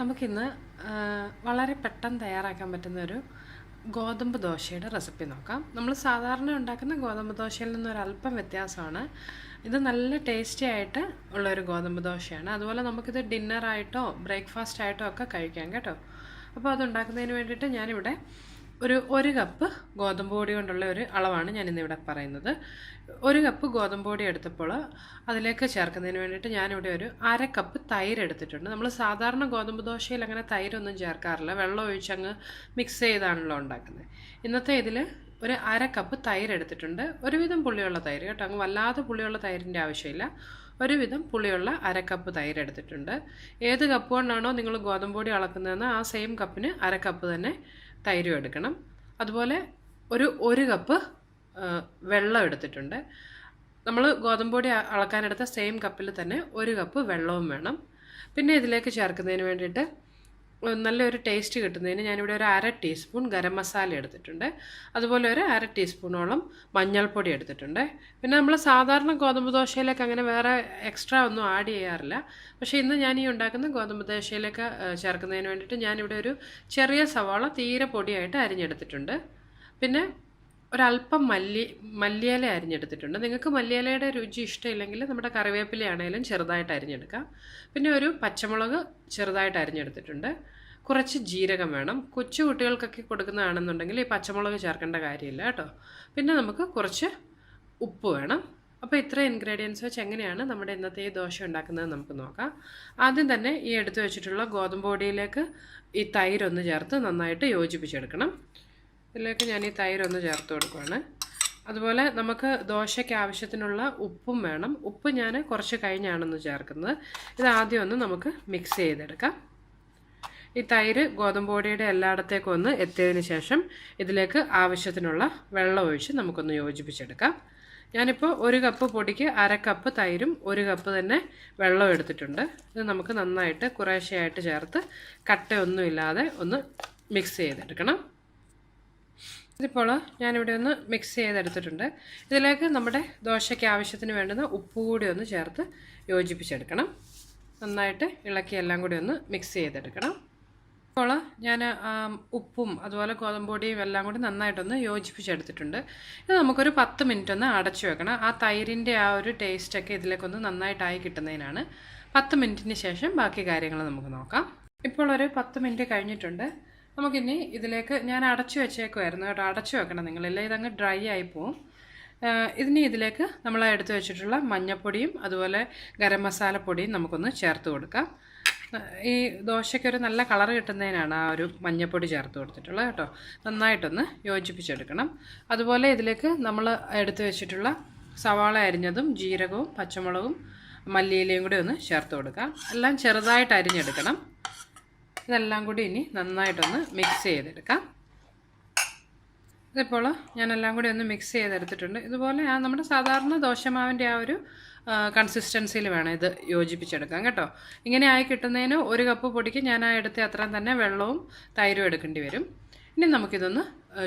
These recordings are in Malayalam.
നമുക്കിന്ന് വളരെ പെട്ടെന്ന് തയ്യാറാക്കാൻ പറ്റുന്ന ഒരു ഗോതമ്പ് ദോശയുടെ റെസിപ്പി നോക്കാം. നമ്മൾ സാധാരണ ഉണ്ടാക്കുന്ന ഗോതമ്പ് ദോശയിൽ നിന്നൊരല്പം വ്യത്യാസമാണ്. ഇത് നല്ല ടേസ്റ്റി ആയിട്ട് ഉള്ളൊരു ഗോതമ്പ് ദോശയാണ്. അതുപോലെ നമുക്കിത് ഡിന്നറായിട്ടോ ബ്രേക്ക്ഫാസ്റ്റ് ആയിട്ടോ ഒക്കെ കഴിക്കാം കേട്ടോ. അപ്പോൾ അതുണ്ടാക്കുന്നതിന് വേണ്ടിയിട്ട് ഞാനിവിടെ ഒരു കപ്പ് ഗോതമ്പ് പൊടി കൊണ്ടുള്ള ഒരു അളവാണ് ഞാനിന്നിവിടെ പറയുന്നത്. ഒരു കപ്പ് ഗോതമ്പ് പൊടി എടുത്തപ്പോൾ അതിലേക്ക് ചേർക്കുന്നതിന് വേണ്ടിയിട്ട് ഞാനിവിടെ ഒരു അര കപ്പ് തൈര് എടുത്തിട്ടുണ്ട്. നമ്മൾ സാധാരണ ഗോതമ്പ് ദോശയിൽ അങ്ങനെ തൈരൊന്നും ചേർക്കാറില്ല, വെള്ളം ഒഴിച്ചങ്ങ് മിക്സ് ചെയ്താണല്ലോ ഉണ്ടാക്കുന്നത്. ഇന്നത്തെ ഇതിൽ ഒരു അര കപ്പ് തൈര് എടുത്തിട്ടുണ്ട്. ഒരുവിധം പുളിയുള്ള തൈര് കേട്ടോ, അങ്ങ് വല്ലാതെ പുളിയുള്ള തൈരിൻ്റെ ആവശ്യമില്ല. ഒരുവിധം പുളിയുള്ള അര കപ്പ് തൈര് എടുത്തിട്ടുണ്ട്. ഏത് കപ്പ് കൊണ്ടാണോ നിങ്ങൾ ഗോതമ്പ് പൊടി അളക്കുന്നതെന്ന് ആ സെയിം കപ്പിന് അര കപ്പ് തന്നെ തൈരും എടുക്കണം. അതുപോലെ ഒരു കപ്പ് വെള്ളം എടുത്തിട്ടുണ്ട്. നമ്മൾ ഗോതമ്പ് പൊടി അളക്കാനെടുത്ത സെയിം കപ്പിൽ തന്നെ ഒരു കപ്പ് വെള്ളവും വേണം. പിന്നെ ഇതിലേക്ക് ചേർക്കുന്നതിന് വേണ്ടിയിട്ട് നല്ലൊരു ടേസ്റ്റ് കിട്ടുന്നതിന് ഞാനിവിടെ ഒരു അര ടീസ്പൂൺ ഗരം മസാല എടുത്തിട്ടുണ്ട്. അതുപോലെ ഒരു അര ടീസ്പൂണോളം മഞ്ഞൾപ്പൊടി എടുത്തിട്ടുണ്ട്. പിന്നെ നമ്മൾ സാധാരണ ഗോതമ്പ് ദോശയിലേക്ക് അങ്ങനെ വേറെ എക്സ്ട്രാ ഒന്നും ആഡ് ചെയ്യാറില്ല. പക്ഷേ ഇന്ന് ഞാൻ ഈ ഉണ്ടാക്കുന്ന ഗോതമ്പ് ദോശയിലേക്ക് ചേർക്കുന്നതിന് വേണ്ടിയിട്ട് ഞാനിവിടെ ഒരു ചെറിയ സവാള തീരെ പൊടിയായിട്ട് അരിഞ്ഞെടുത്തിട്ടുണ്ട്. പിന്നെ ഒരല്പം മല്ലിയില അരിഞ്ഞെടുത്തിട്ടുണ്ട്. നിങ്ങൾക്ക് മല്ലിയിലയുടെ രുചി ഇഷ്ടമില്ലെങ്കിൽ നമ്മുടെ കറിവേപ്പിലയാണേലും ചെറുതായിട്ട് അരിഞ്ഞെടുക്കാം. പിന്നെ ഒരു പച്ചമുളക് ചെറുതായിട്ട് അരിഞ്ഞെടുത്തിട്ടുണ്ട്. കുറച്ച് ജീരകം വേണം. കൊച്ചു കുട്ടികൾക്കൊക്കെ കൊടുക്കുന്നതാണെന്നുണ്ടെങ്കിൽ ഈ പച്ചമുളക് ചേർക്കേണ്ട കാര്യമില്ല കേട്ടോ. പിന്നെ നമുക്ക് കുറച്ച് ഉപ്പ് വേണം. അപ്പോൾ ഇത്ര ഇൻഗ്രീഡിയൻസ് വെച്ച് എങ്ങനെയാണ് നമ്മുടെ ഇന്നത്തെ ഈ ദോശ ഉണ്ടാക്കുന്നത് നമുക്ക് നോക്കാം. ആദ്യം തന്നെ ഈ എടുത്തു വെച്ചിട്ടുള്ള ഗോതമ്പ് പൊടിയിലേക്ക് ഈ തൈരൊന്ന് ചേർത്ത് നന്നായിട്ട് യോജിപ്പിച്ചെടുക്കണം. ഇതിലേക്ക് ഞാൻ ഈ തൈരൊന്ന് ചേർത്ത് കൊടുക്കുകയാണ്. അതുപോലെ നമുക്ക് ദോശയ്ക്ക് ആവശ്യത്തിനുള്ള ഉപ്പും വേണം. ഉപ്പ് ഞാൻ കുറച്ച് കഴിഞ്ഞാണെന്ന് ചേർക്കുന്നത്. ഇത് ആദ്യം ഒന്ന് നമുക്ക് മിക്സ് ചെയ്തെടുക്കാം. ഈ തൈര് ഗോതമ്പ് പൊടിയുടെ എല്ലായിടത്തേക്കും ഒന്ന് എത്തിയതിന് ശേഷം ഇതിലേക്ക് ആവശ്യത്തിനുള്ള വെള്ളം ഒഴിച്ച് നമുക്കൊന്ന് യോജിപ്പിച്ചെടുക്കാം. ഞാനിപ്പോൾ ഒരു കപ്പ് പൊടിക്ക് അര കപ്പ് തൈരും ഒരു കപ്പ് തന്നെ വെള്ളം എടുത്തിട്ടുണ്ട്. ഇത് നമുക്ക് നന്നായിട്ട് കുറേശ്ശെയായിട്ട് ചേർത്ത് കട്ടയൊന്നുമില്ലാതെ ഒന്ന് മിക്സ് ചെയ്തെടുക്കണം. ഇതിപ്പോൾ ഞാനിവിടെ ഒന്ന് മിക്സ് ചെയ്തെടുത്തിട്ടുണ്ട്. ഇതിലേക്ക് നമ്മുടെ ദോശയ്ക്ക് ആവശ്യത്തിന് വേണ്ടുന്ന ഉപ്പ് കൂടി ഒന്ന് ചേർത്ത് യോജിപ്പിച്ചെടുക്കണം. നന്നായിട്ട് ഇളക്കി എല്ലാം കൂടി ഒന്ന് മിക്സ് ചെയ്തെടുക്കണം. ഇപ്പോൾ ഞാൻ ഉപ്പും അതുപോലെ ഗോതമ്പ് പൊടിയും എല്ലാം കൂടി നന്നായിട്ടൊന്ന് യോജിപ്പിച്ചെടുത്തിട്ടുണ്ട്. ഇത് നമുക്കൊരു 10 മിനിറ്റ് ഒന്ന് അടച്ചു വെക്കണം. ആ തൈരിൻ്റെ ആ ഒരു ടേസ്റ്റൊക്കെ ഇതിലേക്കൊന്ന് നന്നായിട്ടായി കിട്ടുന്നതിനാണ്. 10 മിനിറ്റിന് ശേഷം ബാക്കി കാര്യങ്ങൾ നമുക്ക് നോക്കാം. ഇപ്പോൾ ഒരു 10 മിനിറ്റ് കഴിഞ്ഞിട്ടുണ്ട്. നമുക്കിനി ഇതിലേക്ക് ഞാൻ അടച്ചു വെച്ചേക്കുമായിരുന്നു കേട്ടോ. അടച്ചു വെക്കണം നിങ്ങളില്ല, ഇതങ്ങ് ഡ്രൈ ആയി പോവും. ഇതിലേക്ക് നമ്മൾ എടുത്തു വെച്ചിട്ടുള്ള മഞ്ഞൾപ്പൊടിയും അതുപോലെ ഗരം മസാലപ്പൊടിയും നമുക്കൊന്ന് ചേർത്ത് കൊടുക്കാം. ഈ ദോശയ്ക്കൊരു നല്ല കളർ കിട്ടുന്നതിനാണ് ആ ഒരു മഞ്ഞൾപ്പൊടി ചേർത്ത് കൊടുത്തിട്ടുള്ളത് കേട്ടോ. നന്നായിട്ടൊന്ന് യോജിപ്പിച്ചെടുക്കണം. അതുപോലെ ഇതിലേക്ക് നമ്മൾ എടുത്തു വെച്ചിട്ടുള്ള സവാള അരിഞ്ഞതും ജീരകവും പച്ചമുളകും മല്ലിയിലയും കൂടി ഒന്ന് ചേർത്ത് കൊടുക്കാം. എല്ലാം ചെറുതായിട്ട് അരിഞ്ഞെടുക്കണം. ഇതെല്ലാം കൂടി ഇനി നന്നായിട്ടൊന്ന് മിക്സ് ചെയ്തെടുക്കാം. ഇതിപ്പോൾ ഞാനെല്ലാം കൂടി ഒന്ന് മിക്സ് ചെയ്തെടുത്തിട്ടുണ്ട്. ഇതുപോലെ നമ്മുടെ സാധാരണ ദോശമാവിൻ്റെ ആ ഒരു കൺസിസ്റ്റൻസിയിൽ വേണം ഇത് യോജിപ്പിച്ചെടുക്കാം കേട്ടോ. ഇങ്ങനെ ആയി കിട്ടുന്നതിന് ഒരു കപ്പ് പൊടിക്ക് ഞാൻ ആ എടുത്ത അത്രയും തന്നെ വെള്ളവും തൈരും എടുക്കേണ്ടി വരും. ഇനി നമുക്കിതൊന്ന്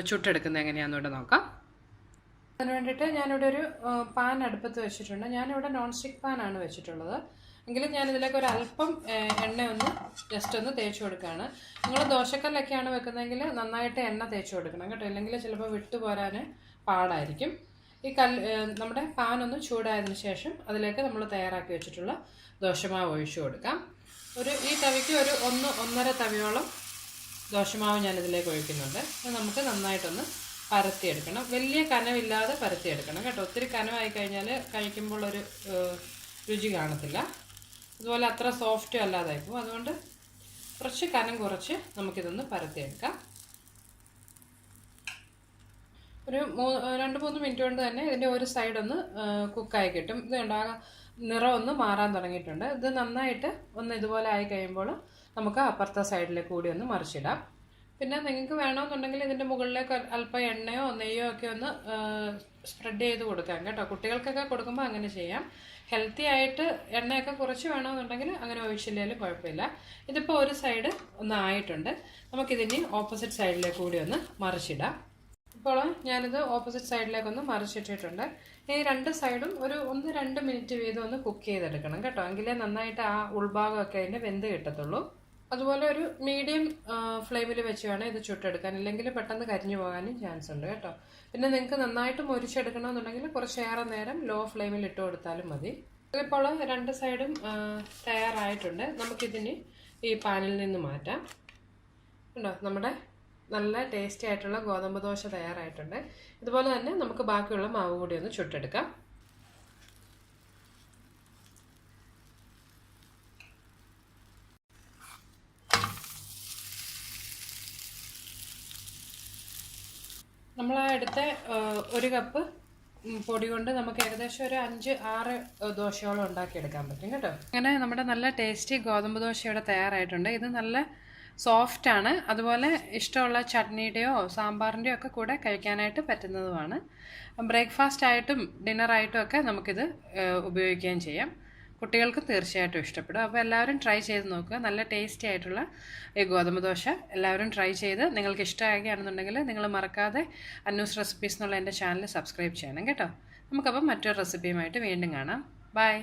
ചുട്ടെടുക്കുന്നത് എങ്ങനെയാണെന്ന് ഇവിടെ നോക്കാം. അതിന് വേണ്ടിയിട്ട് ഞാനിവിടെ ഒരു പാൻ അടുപ്പത്ത് വെച്ചിട്ടുണ്ട്. ഞാനിവിടെ നോൺ സ്റ്റിക്ക് പാനാണ് വെച്ചിട്ടുള്ളത്. എങ്കിലും ഞാനിതിലേക്ക് ഒരു അല്പം എണ്ണ ഒന്ന് ജസ്റ്റ് ഒന്ന് തേച്ച് കൊടുക്കുകയാണ്. നിങ്ങൾ ദോശക്കല്ലൊക്കെയാണ് വെക്കുന്നതെങ്കിൽ നന്നായിട്ട് എണ്ണ തേച്ച് കൊടുക്കണം കേട്ടോ, ഇല്ലെങ്കിൽ ചിലപ്പോൾ വിട്ടു പോരാൻ പാടായിരിക്കും. ഈ നമ്മുടെ പാൻ ഒന്ന് ചൂടായതിന് ശേഷം അതിലേക്ക് നമ്മൾ തയ്യാറാക്കി വെച്ചിട്ടുള്ള ദോശമാവ് ഒഴിച്ചു കൊടുക്കാം. ഈ തവിക്ക് ഒരു 1-1.5 തവിയോളം ദോശമാവ് ഞാനിതിലേക്ക് ഒഴിക്കുന്നുണ്ട്. അത് നമുക്ക് നന്നായിട്ടൊന്ന് പരത്തിയെടുക്കണം. വലിയ കനമില്ലാതെ പരത്തിയെടുക്കണം കേട്ടോ. ഒത്തിരി കനമായി കഴിഞ്ഞാൽ കഴിക്കുമ്പോൾ ഒരു രുചി കാണത്തില്ല. അതുപോലെ അത്ര സോഫ്റ്റും അല്ലാതായിപ്പോൾ, അതുകൊണ്ട് കുറച്ച് കനം കുറച്ച് നമുക്കിതൊന്ന് പരത്തിയെടുക്കാം. ഒരു 2-3 മിനിറ്റ് കൊണ്ട് തന്നെ ഇതിൻ്റെ ഒരു സൈഡൊന്ന് കുക്കായി കിട്ടും. ഇത് ഉണ്ടാകാൻ നിറം ഒന്ന് മാറാൻ തുടങ്ങിയിട്ടുണ്ട്. ഇത് നന്നായിട്ട് ഒന്ന് ഇതുപോലെ ആയി കഴിയുമ്പോൾ നമുക്ക് അപ്പുറത്തെ സൈഡിലേക്ക് കൂടി ഒന്ന് മറിച്ചിടാം. പിന്നെ നിങ്ങൾക്ക് വേണമെന്നുണ്ടെങ്കിൽ ഇതിൻ്റെ മുകളിലേക്ക് അല്പം എണ്ണയോ നെയ്യോ ഒക്കെ ഒന്ന് സ്പ്രെഡ് ചെയ്ത് കൊടുക്കാം കേട്ടോ. കുട്ടികൾക്കൊക്കെ കൊടുക്കുമ്പോൾ അങ്ങനെ ചെയ്യാം. ഹെൽത്തി ആയിട്ട് എണ്ണയൊക്കെ കുറച്ച് വേണമെന്നുണ്ടെങ്കിൽ അങ്ങനെ ഒഴിച്ചില്ലെങ്കിലും കുഴപ്പമില്ല. ഇതിപ്പോൾ ഒരു സൈഡ് ഒന്ന് ആയിട്ടുണ്ട്. നമുക്കിതിന് ഓപ്പോസിറ്റ് സൈഡിലേക്ക് കൂടി ഒന്ന് മറിച്ചിടാം. ഇപ്പോൾ ഞാനിത് ഓപ്പോസിറ്റ് സൈഡിലേക്കൊന്ന് മറിച്ചിട്ടിട്ടുണ്ട്. ഈ രണ്ട് സൈഡും ഒരു 1-2 മിനിറ്റ് വീതം ഒന്ന് കുക്ക് ചെയ്തെടുക്കണം കേട്ടോ. എങ്കിലേ നന്നായിട്ട് ആ ഉൾഭാഗമൊക്കെ അതിൻ്റെ വെന്ത് കിട്ടത്തുള്ളൂ. അതുപോലെ ഒരു മീഡിയം ഫ്ലെയിമിൽ വെച്ച് വേണം ഇത് ചുട്ടെടുക്കാൻ, ഇല്ലെങ്കിൽ പെട്ടെന്ന് കരിഞ്ഞു പോകാനും ചാൻസ് ഉണ്ട് കേട്ടോ. പിന്നെ നിങ്ങൾക്ക് നന്നായിട്ട് മൊരിച്ചെടുക്കണമെന്നുണ്ടെങ്കിൽ കുറച്ചേറെ നേരം ലോ ഫ്ലെയിമിൽ ഇട്ട് കൊടുത്താലും മതി. ഇതിപ്പോൾ രണ്ട് സൈഡും തയ്യാറായിട്ടുണ്ട്. നമുക്കിതിന് ഈ പാനിൽ നിന്ന് മാറ്റാം. ഉണ്ടോ, നമ്മുടെ നല്ല ടേസ്റ്റി ആയിട്ടുള്ള ഗോതമ്പ് ദോശ തയ്യാറായിട്ടുണ്ട്. ഇതുപോലെ തന്നെ നമുക്ക് ബാക്കിയുള്ള മാവ് കൂടി ഒന്ന് ചുട്ടെടുക്കാം. നമ്മൾ എടുത്ത 1 കപ്പ് പൊടി കൊണ്ട് നമുക്ക് ഏകദേശം ഒരു 5-6 ദോശയോളം ഉണ്ടാക്കിയെടുക്കാൻ പറ്റും കേട്ടോ. അങ്ങനെ നമ്മുടെ നല്ല ടേസ്റ്റി ഗോതമ്പ് ദോശ ഇവിടെ തയ്യാറായിട്ടുണ്ട്. ഇത് നല്ല സോഫ്റ്റാണ്. അതുപോലെ ഇഷ്ടമുള്ള ചട്നിയുടെയോ സാമ്പാറിൻ്റെയോ ഒക്കെ കൂടെ കഴിക്കാനായിട്ട് പറ്റുന്നതുമാണ്. ബ്രേക്ക്ഫാസ്റ്റ് ആയിട്ടും ഡിന്നറായിട്ടും ഒക്കെ നമുക്കിത് ഉപയോഗിക്കുകയും ചെയ്യാം. കുട്ടികൾക്ക് തീർച്ചയായിട്ടും ഇഷ്ടപ്പെടും. അപ്പോൾ എല്ലാവരും ട്രൈ ചെയ്ത് നോക്കുക. നല്ല ടേസ്റ്റി ആയിട്ടുള്ള ഈ ഗോതമ്പ് ദോശ എല്ലാവരും ട്രൈ ചെയ്ത് നിങ്ങൾക്ക് ഇഷ്ടമാകുകയാണെന്നുണ്ടെങ്കിൽ നിങ്ങൾ മറക്കാതെ അന്നൂസ് റെസിപ്പീസ് എന്നുള്ള എൻ്റെ ചാനൽ സബ്സ്ക്രൈബ് ചെയ്യണം കേട്ടോ. നമുക്കപ്പോൾ മറ്റൊരു റെസിപ്പിയുമായിട്ട് വീണ്ടും കാണാം. ബൈ.